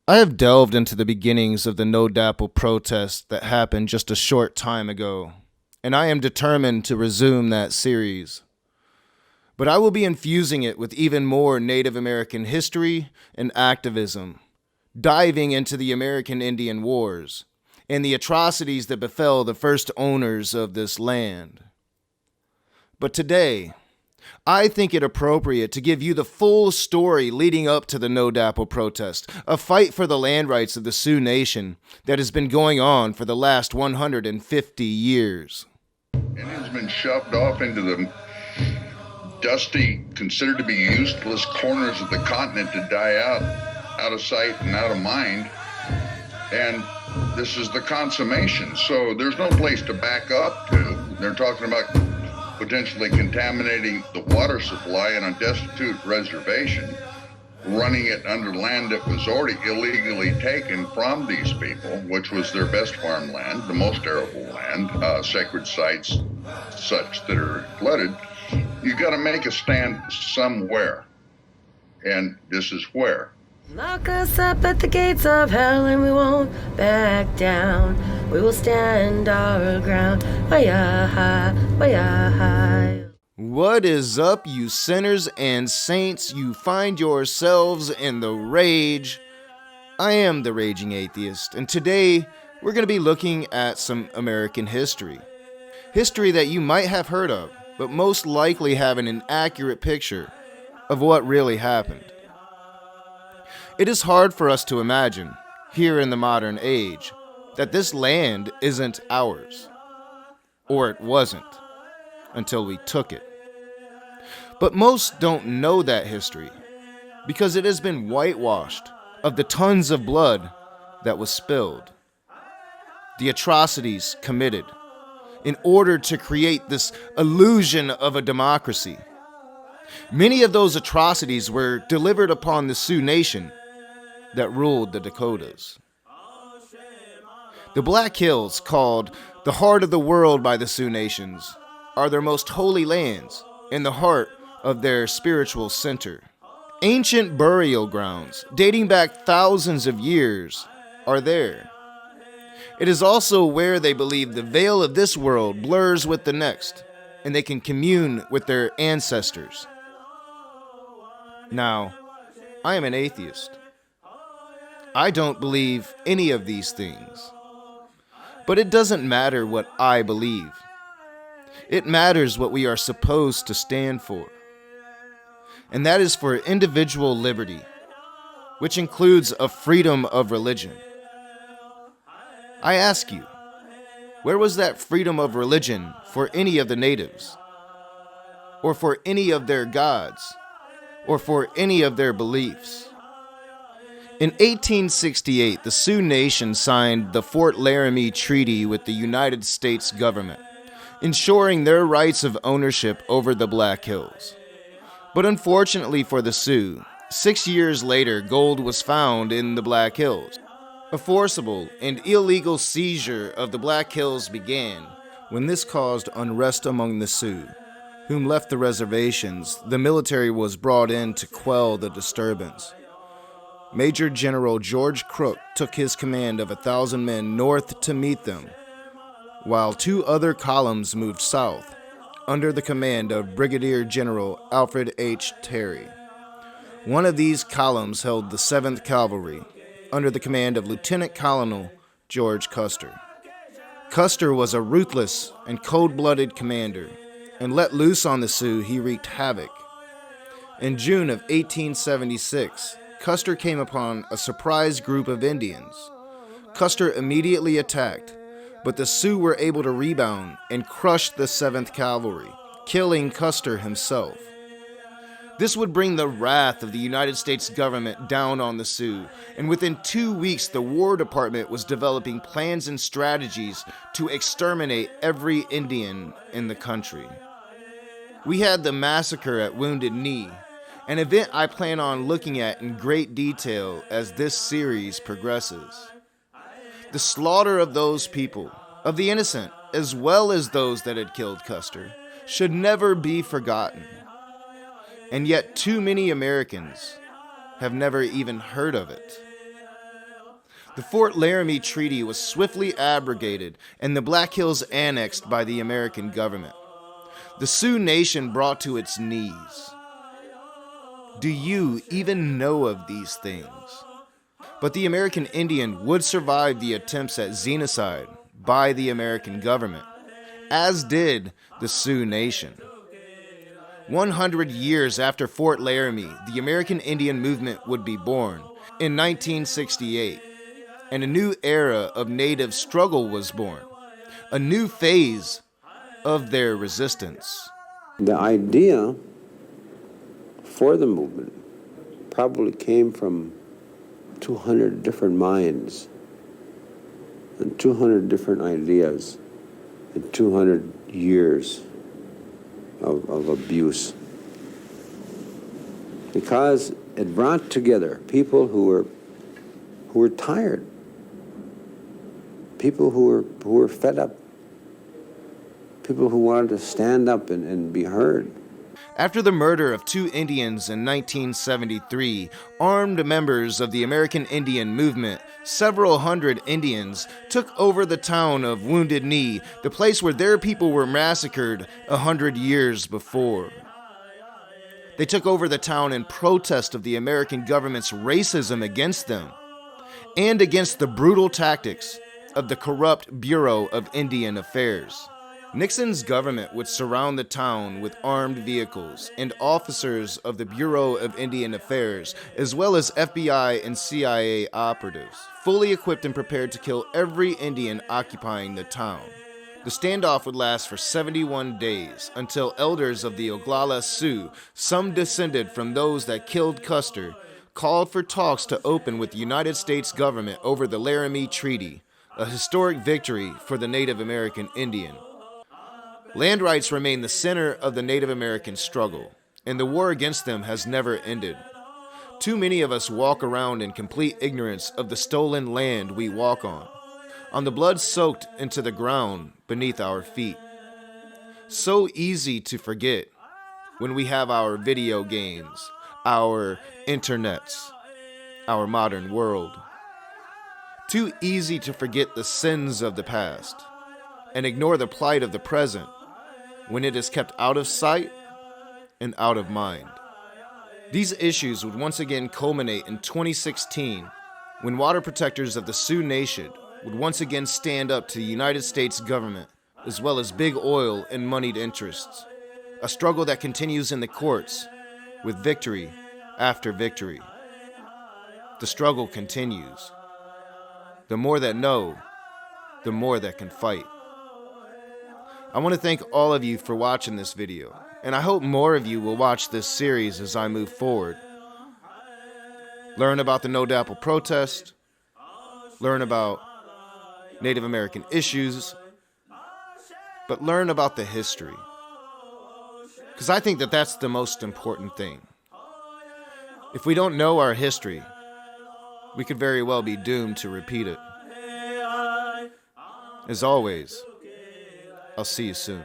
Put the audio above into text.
I have delved into the beginnings of the NODAPL protest that happened just a short time ago, and I am determined to resume that series. But I will be infusing it with even more Native American history and activism, diving into the American Indian Wars and the atrocities that befell the first owners of this land. But today, I think it appropriate to give you the full story leading up to the NODAPL protest, a fight for the land rights of the Sioux Nation that has been going on for the last 150 years. It has been shoved off into the dusty, considered to be useless corners of the continent to die out of sight and out of mind. And this is the consummation. So there's no place to back up to. They're talking about potentially contaminating the water supply in a destitute reservation, running it under land that was already illegally taken from these people, which was their best farmland, the most arable land, sacred sites such that are flooded. You got to make a stand somewhere, and this is where. Lock us up at the gates of hell and we won't back down. We will stand our ground. Why-ya-hi, why-ya-hi. What is up, you sinners and saints? You find yourselves in the rage. I am the Raging Atheist, and today we're going to be looking at some American history. History that you might have heard of, but most likely have an inaccurate picture of what really happened. It is hard for us to imagine, here in the modern age, that this land isn't ours. Or it wasn't, until we took it. But most don't know that history, because it has been whitewashed of the tons of blood that was spilled, the atrocities committed, in order to create this illusion of a democracy. Many of those atrocities were delivered upon the Sioux Nation that ruled the Dakotas. The Black Hills, called the heart of the world by the Sioux Nations, are their most holy lands and the heart of their spiritual center. Ancient burial grounds, dating back thousands of years, are there. It is also where they believe the veil of this world blurs with the next, and they can commune with their ancestors. Now, I am an atheist. I don't believe any of these things. But it doesn't matter what I believe. It matters what we are supposed to stand for. And that is for individual liberty, which includes a freedom of religion. I ask you, where was that freedom of religion for any of the natives? Or for any of their gods? Or for any of their beliefs? In 1868, the Sioux Nation signed the Fort Laramie Treaty with the United States government, ensuring their rights of ownership over the Black Hills. But unfortunately for the Sioux, 6 years later, gold was found in the Black Hills. A forcible and illegal seizure of the Black Hills began when this caused unrest among the Sioux, whom left the reservations. The military was brought in to quell the disturbance. Major General George Crook took his command of 1,000 men north to meet them, while 2 other columns moved south under the command of Brigadier General Alfred H. Terry. One of these columns held the 7th Cavalry under the command of Lieutenant Colonel George Custer. Custer was a ruthless and cold-blooded commander, and let loose on the Sioux, he wreaked havoc. In June of 1876, Custer came upon a surprise group of Indians. Custer immediately attacked, but the Sioux were able to rebound and crush the 7th Cavalry, killing Custer himself. This would bring the wrath of the United States government down on the Sioux, and within 2 weeks the War Department was developing plans and strategies to exterminate every Indian in the country. We had the massacre at Wounded Knee, an event I plan on looking at in great detail as this series progresses. The slaughter of those people, of the innocent as well as those that had killed Custer, should never be forgotten. And yet too many Americans have never even heard of it. The Fort Laramie Treaty was swiftly abrogated and the Black Hills annexed by the American government. The Sioux Nation brought to its knees. Do you even know of these things? But the American Indian would survive the attempts at xenocide by the American government, as did the Sioux Nation. 100 years after Fort Laramie, the American Indian movement would be born in 1968, and a new era of Native struggle was born, a new phase of their resistance. The idea for the movement probably came from 200 different minds and 200 different ideas and 200 years of abuse, because it brought together people who were tired, people who were fed up, people who wanted to stand up and be heard. After the murder of 2 Indians in 1973, armed members of the American Indian movement, several hundred Indians, took over the town of Wounded Knee, the place where their people were massacred 100 years before. They took over the town in protest of the American government's racism against them and against the brutal tactics of the corrupt Bureau of Indian Affairs. Nixon's government would surround the town with armed vehicles and officers of the Bureau of Indian Affairs, as well as FBI and CIA operatives, fully equipped and prepared to kill every Indian occupying the town. The standoff would last for 71 days until elders of the Oglala Sioux, some descended from those that killed Custer, called for talks to open with the United States government over the Laramie Treaty, a historic victory for the Native American Indian. Land rights remain the center of the Native American struggle, and the war against them has never ended. Too many of us walk around in complete ignorance of the stolen land we walk on the blood soaked into the ground beneath our feet. So easy to forget when we have our video games, our internets, our modern world. Too easy to forget the sins of the past and ignore the plight of the present when it is kept out of sight and out of mind. These issues would once again culminate in 2016 when water protectors of the Sioux Nation would once again stand up to the United States government as well as big oil and moneyed interests, a struggle that continues in the courts with victory after victory. The struggle continues. The more that know, the more that can fight. I want to thank all of you for watching this video, and I hope more of you will watch this series as I move forward. Learn about the NODAPL protest, learn about Native American issues, but learn about the history. Because I think that that's the most important thing. If we don't know our history, we could very well be doomed to repeat it. As always, I'll see you soon.